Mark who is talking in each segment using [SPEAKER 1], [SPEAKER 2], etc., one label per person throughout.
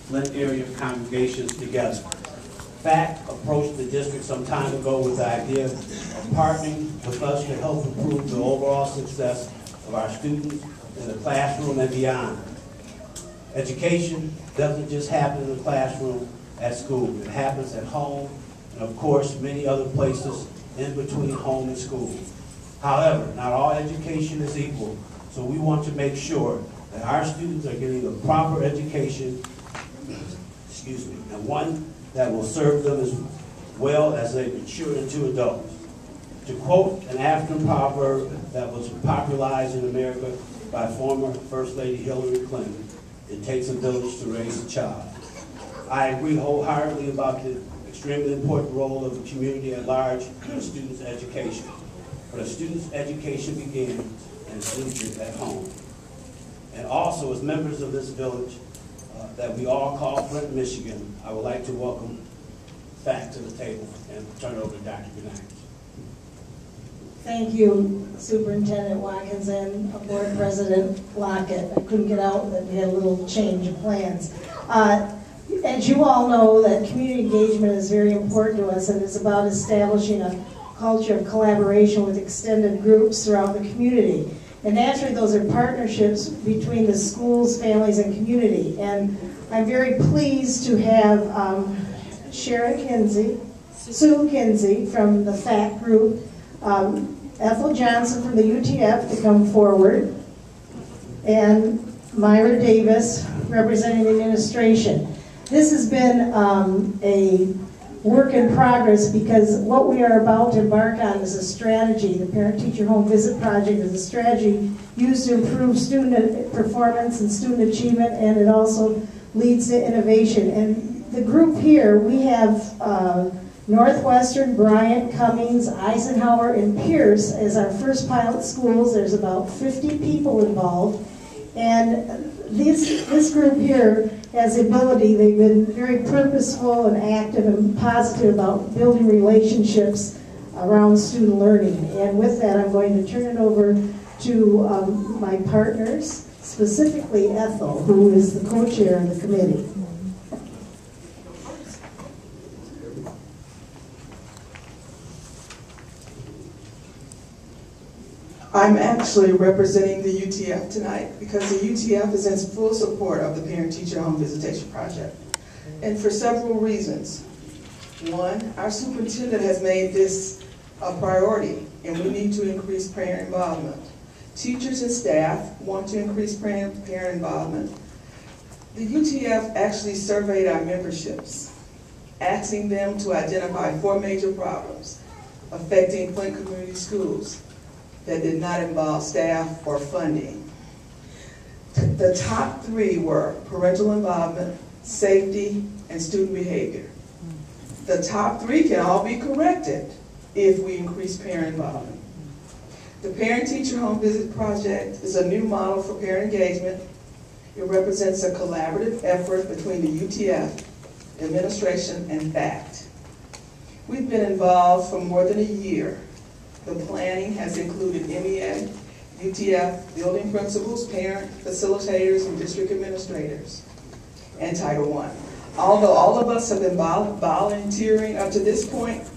[SPEAKER 1] Flint area congregations together. FACT approached the district some time ago with the idea of partnering with us to help improve the overall success of our students in the classroom and beyond. Education doesn't just happen in the classroom at school. It happens at home and, of course, many other places in between home and school. However, not all education is equal, so we want to make sure that our students are getting the proper education, and one that will serve them as well as they mature into adults. To quote an African proverb that was popularized in America by former First Lady Hillary Clinton, it takes a village to raise a child. I agree wholeheartedly about the extremely important role of the community at large in a student's education. But a student's education begins and is rooted at home. And also, as members of this village that we all call Flint, Michigan, I would like to welcome FACT to the table and turn it over to Dr. Ganakis.
[SPEAKER 2] Thank you, Superintendent Watkins and Board President Lockett. I couldn't get out, but we had a little change of plans. As you all know, that community engagement is very important to us, and it's about establishing a culture of collaboration with extended groups throughout the community. And naturally, those are partnerships between the schools, families, and community. And I'm very pleased to have Sue Kinsey from the FACT group, Ethel Johnson from the UTF to come forward, and Myra Davis representing the administration. This has been a work in progress because what we are about to embark on is a strategy. The Parent-Teacher Home Visit Project is a strategy used to improve student performance and student achievement, and it also leads to innovation. And the group here, we have Northwestern, Bryant, Cummings, Eisenhower, and Pierce as our first pilot schools. There's about 50 people involved. And this group here has the ability, they've been very purposeful and active and positive about building relationships around student learning. And with that, I'm going to turn it over to my partners, specifically Ethel, who is the co-chair of the committee.
[SPEAKER 3] I'm actually representing the UTF tonight because the UTF is in full support of the Parent-Teacher Home Visitation Project, and for several reasons. One, our superintendent has made this a priority, and we need to increase parent involvement. Teachers and staff want to increase parent involvement. The UTF actually surveyed our memberships, asking them to identify 4 major problems affecting Flint community schools that did not involve staff or funding. The top 3 were parental involvement, safety, and student behavior. The top 3 can all be corrected if we increase parent involvement. The Parent-Teacher Home Visit Project is a new model for parent engagement. It represents a collaborative effort between the UTF, administration, and FACT. We've been involved for more than a year. The planning has included MEA, UTF, building principals, parent, facilitators, and district administrators, and Title I. Although all of us have been volunteering up to this point,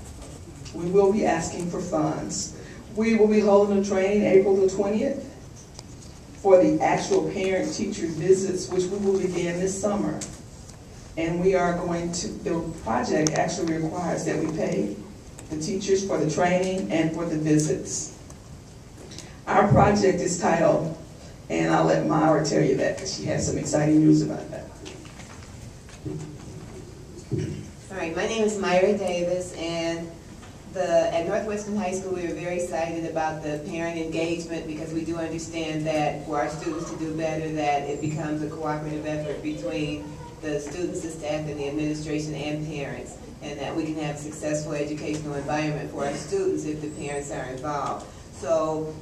[SPEAKER 3] we will be asking for funds. We will be holding a training April the 20th for the actual parent-teacher visits, which we will begin this summer. And we are going to, the project actually requires that we pay the teachers for the training and for the visits. Our project is titled, and I'll let Myra tell you that because she has some exciting news about that.
[SPEAKER 4] All right, my name is Myra Davis, and at Northwestern High School we are very excited about the parent engagement because we do understand that for our students to do better, that it becomes a cooperative effort between the students, the staff, and the administration and parents, and that we can have a successful educational environment for our students if the parents are involved. So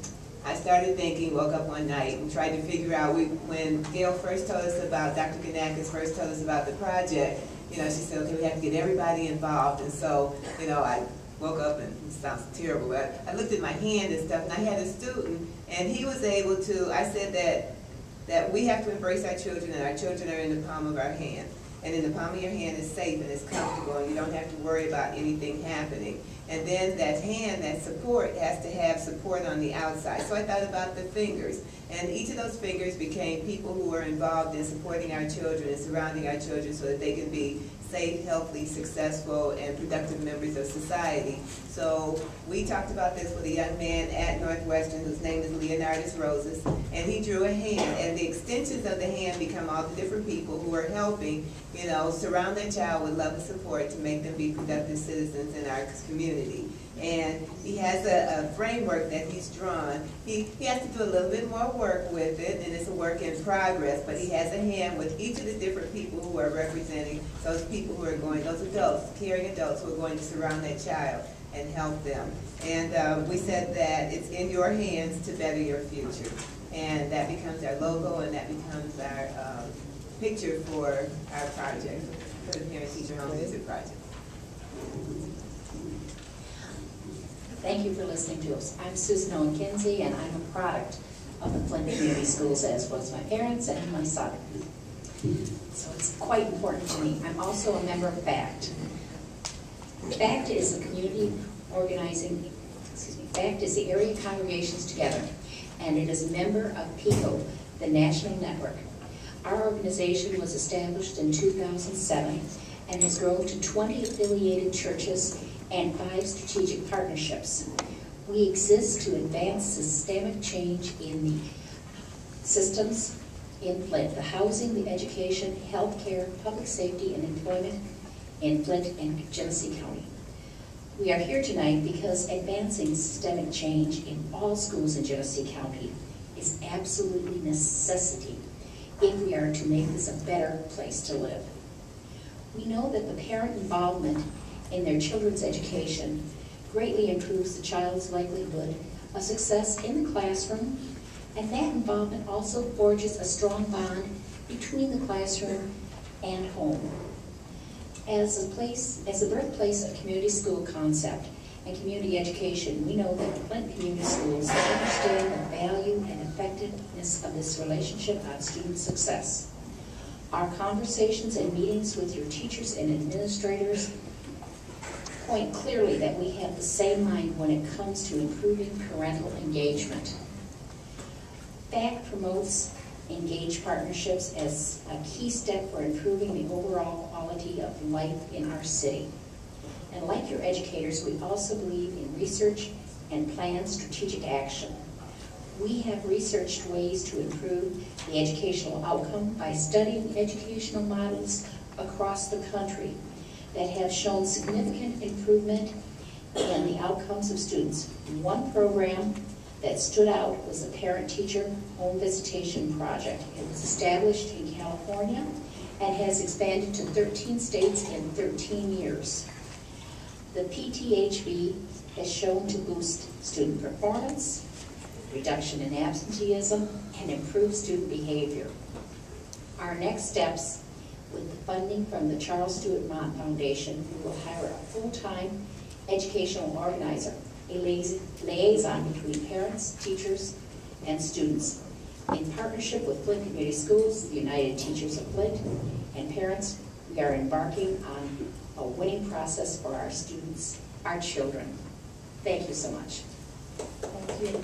[SPEAKER 4] I started thinking, woke up one night and tried to figure out, when Gail first told us about, Dr. Ganakis first told us about the project, you know, she said, okay, we have to get everybody involved. And so, you know, I woke up, and it sounds terrible, but I looked at my hand and stuff, and I had a student, and he was able to, I said that we have to embrace our children, and our children are in the palm of our hand. and in the palm of your hand is safe and it's comfortable, and you don't have to worry about anything happening. And then that hand, that support, has to have support on the outside. So I thought about the fingers. And each of those fingers became people who were involved in supporting our children and surrounding our children so that they could be safe, healthy, successful, and productive members of society. So we talked about this with a young man at Northwestern whose name is Leonardus Roses, and he drew a hand, and the extensions of the hand become all the different people who are helping, you know, surround their child with love and support to make them be productive citizens in our community. And he has a framework that he's drawn. He has to do a little bit more work with it, and it's a work in progress, but he has a hand with each of the different people who are representing those people who are going, those adults, caring adults who are going to surround that child and help them. And we said that it's in your hands to better your future. And that becomes our logo, and that becomes our picture for our project, for the Parent Teacher Home Visit Project.
[SPEAKER 5] Thank you for listening to us. I'm Susan Owen Kinsey, and I'm a product of the Flint Community Schools, as was my parents and my son. So it's quite important to me. I'm also a member of FACT. FACT is a community organizing, FACT is the Area Congregations Together, and it is a member of PICO, the national network. Our organization was established in 2007 and has grown to 20 affiliated churches and 5 strategic partnerships. We exist to advance systemic change in the systems in Flint, the housing, the education, healthcare, public safety, and employment in Flint and Genesee County. We are here tonight because advancing systemic change in all schools in Genesee County is absolutely necessity if we are to make this a better place to live. We know that the parent involvement in their children's education greatly improves the child's likelihood of success in the classroom, and that involvement also forges a strong bond between the classroom and home. As a birthplace of community school concept and community education, we know that the Flint Community Schools understand the value and effectiveness of this relationship on student success. Our conversations and meetings with your teachers and administrators point clearly that we have the same mind when it comes to improving parental engagement. FACT promotes engaged partnerships as a key step for improving the overall quality of life in our city. And like your educators, we also believe in research and planned strategic action. We have researched ways to improve the educational outcome by studying educational models across the country that have shown significant improvement in the outcomes of students. One program that stood out was the Parent-Teacher Home Visitation Project. It was established in California and has expanded to 13 states in 13 years. The PTHB has shown to boost student performance, reduction in absenteeism, and improve student behavior. Our next steps, with the funding from the Charles Stewart Mott Foundation, we will hire a full-time educational organizer, a liaison between parents, teachers, and students. In partnership with Flint Community Schools, the United Teachers of Flint, and parents, we are embarking on a winning process for our students, our children. Thank you so much.
[SPEAKER 2] Thank you.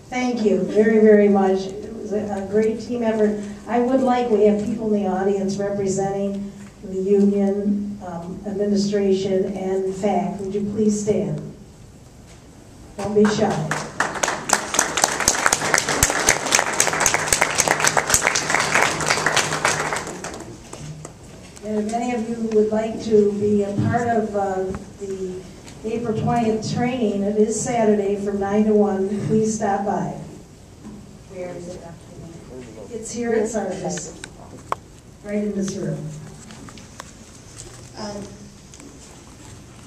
[SPEAKER 2] Thank you very, very much. It was a great team effort. We have people in the audience representing the union, administration, and FACT. Would you please stand? Don't be shy. And if any of you would like to be a part of the April 20th training, it is Saturday from 9 to 1. Please stop by.
[SPEAKER 5] Where is it?
[SPEAKER 2] It's here at Sargis, right in this room.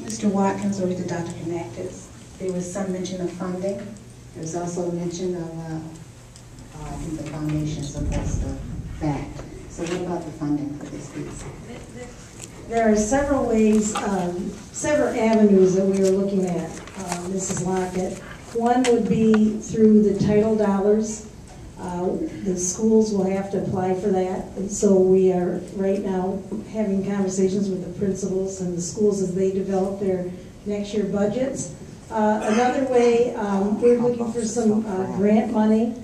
[SPEAKER 6] Mr. Watkins or to Dr. Connectus, there was some mention of funding. There was also mention of I think the foundation supports the FACT. So what about the funding for this piece?
[SPEAKER 2] There are several ways, several avenues that we are looking at, Mrs. Lockett. One would be through the title dollars. The schools will have to apply for that, and so we are right now having conversations with the principals and the schools as they develop their next year budgets. Another way, we're looking for some grant money.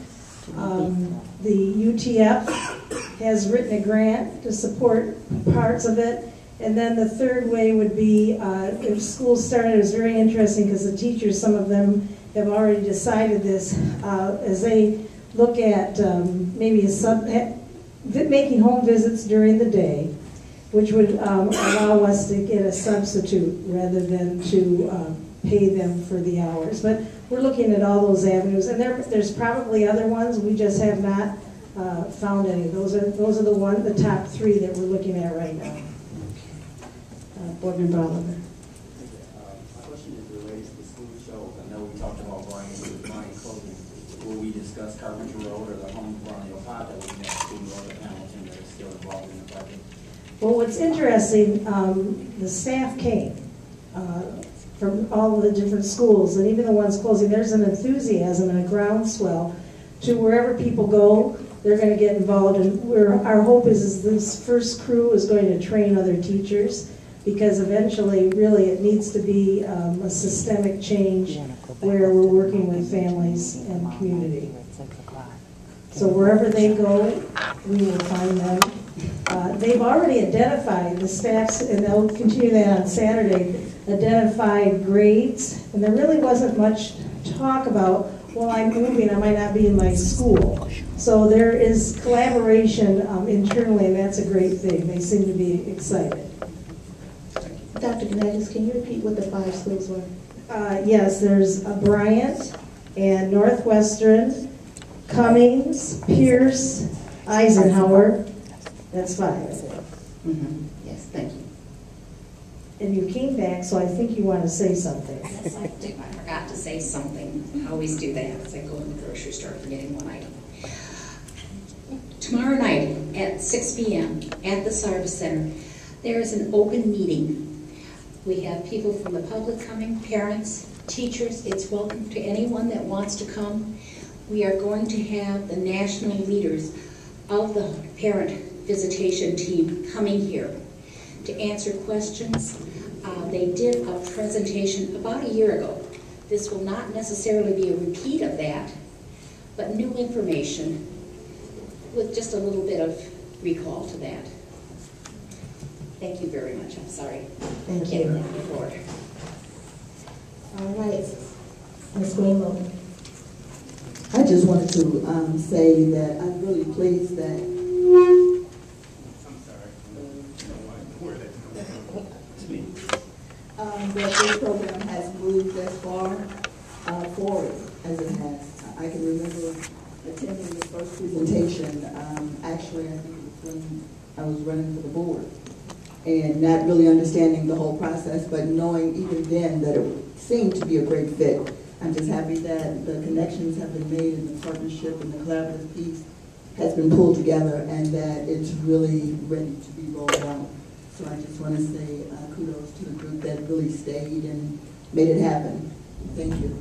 [SPEAKER 2] The UTF has written a grant to support parts of it. And then the third way would be, if schools started, it was very interesting because the teachers, some of them have already decided this, as they look at maybe making home visits during the day, which would allow us to get a substitute rather than to pay them for the hours. But we're looking at all those avenues, and there's probably other ones. We just have not found any. Those are the top three that we're looking at right now. Board Member Oliver.
[SPEAKER 7] My question is related to the school shows. I know we talked about Brian clothing. Will we discuss Carpenter Road or the home Brian Ohio that we met school or the Hamilton that is still involved in the project?
[SPEAKER 2] Well, what's interesting, the staff came from all of the different schools, and even the ones closing. There's an enthusiasm and a groundswell to wherever people go, they're going to get involved. And our hope is this first crew is going to train other teachers, because eventually, really, it needs to be a systemic change where we're working with families and community. So wherever they go, we will find them. They've already identified, the staffs, and they'll continue that on Saturday, identified grades, and there really wasn't much talk about, well, I'm moving, I might not be in my school. So there is collaboration internally, and that's a great thing. They seem to be excited.
[SPEAKER 6] Dr. Gnadis, can you repeat what the 5 schools were?
[SPEAKER 2] Yes, there's Bryant and Northwestern, Cummings, Pierce, Eisenhower. That's 5.
[SPEAKER 6] Mm-hmm. Yes, thank you.
[SPEAKER 2] And you came back, so I think you want to say something.
[SPEAKER 5] Yes, I do. I forgot to say something. I always do that as I go in the grocery store forgetting one item. Tomorrow night at 6 p.m. at the Service Center, there is an open meeting. We have people from the public coming, parents, teachers. It's welcome to anyone that wants to come. We are going to have the national leaders of the parent visitation team coming here to answer questions. They did a presentation about a year ago. This will not necessarily be a repeat of that, but new information with just a little bit of recall to that. Thank you very much. I'm sorry.
[SPEAKER 6] Thank
[SPEAKER 5] Getting
[SPEAKER 6] you.
[SPEAKER 5] that before.
[SPEAKER 6] All right, Ms. Greenlow.
[SPEAKER 8] I just wanted to say that I'm really pleased that that this program has moved as far forward as it has. I can remember attending the first presentation, actually I think it was when I was running for the board, and not really understanding the whole process, but knowing even then that it seemed to be a great fit. I'm just happy that the connections have been made and the partnership and the collaborative piece has been pulled together, and that it's really ready to be rolled out. So I just want to say kudos to the group that really stayed and made it happen. Thank you.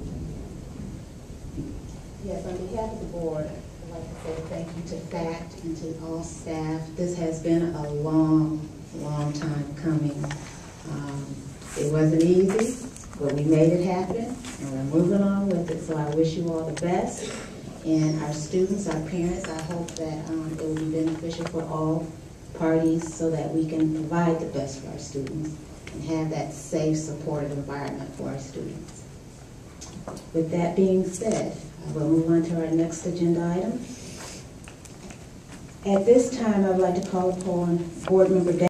[SPEAKER 6] Yes, on behalf of the board, I'd like to say thank you to FACT and to all staff. This has been a long, long time coming. It wasn't easy, but we made it happen, and we're moving on with it. So I wish you all the best. And our students, our parents, I hope that it will be beneficial for all parties so that we can provide the best for our students and have that safe, supportive environment for our students. With that being said, we'll move on to our next agenda item. At this time, I would like to call upon Board Member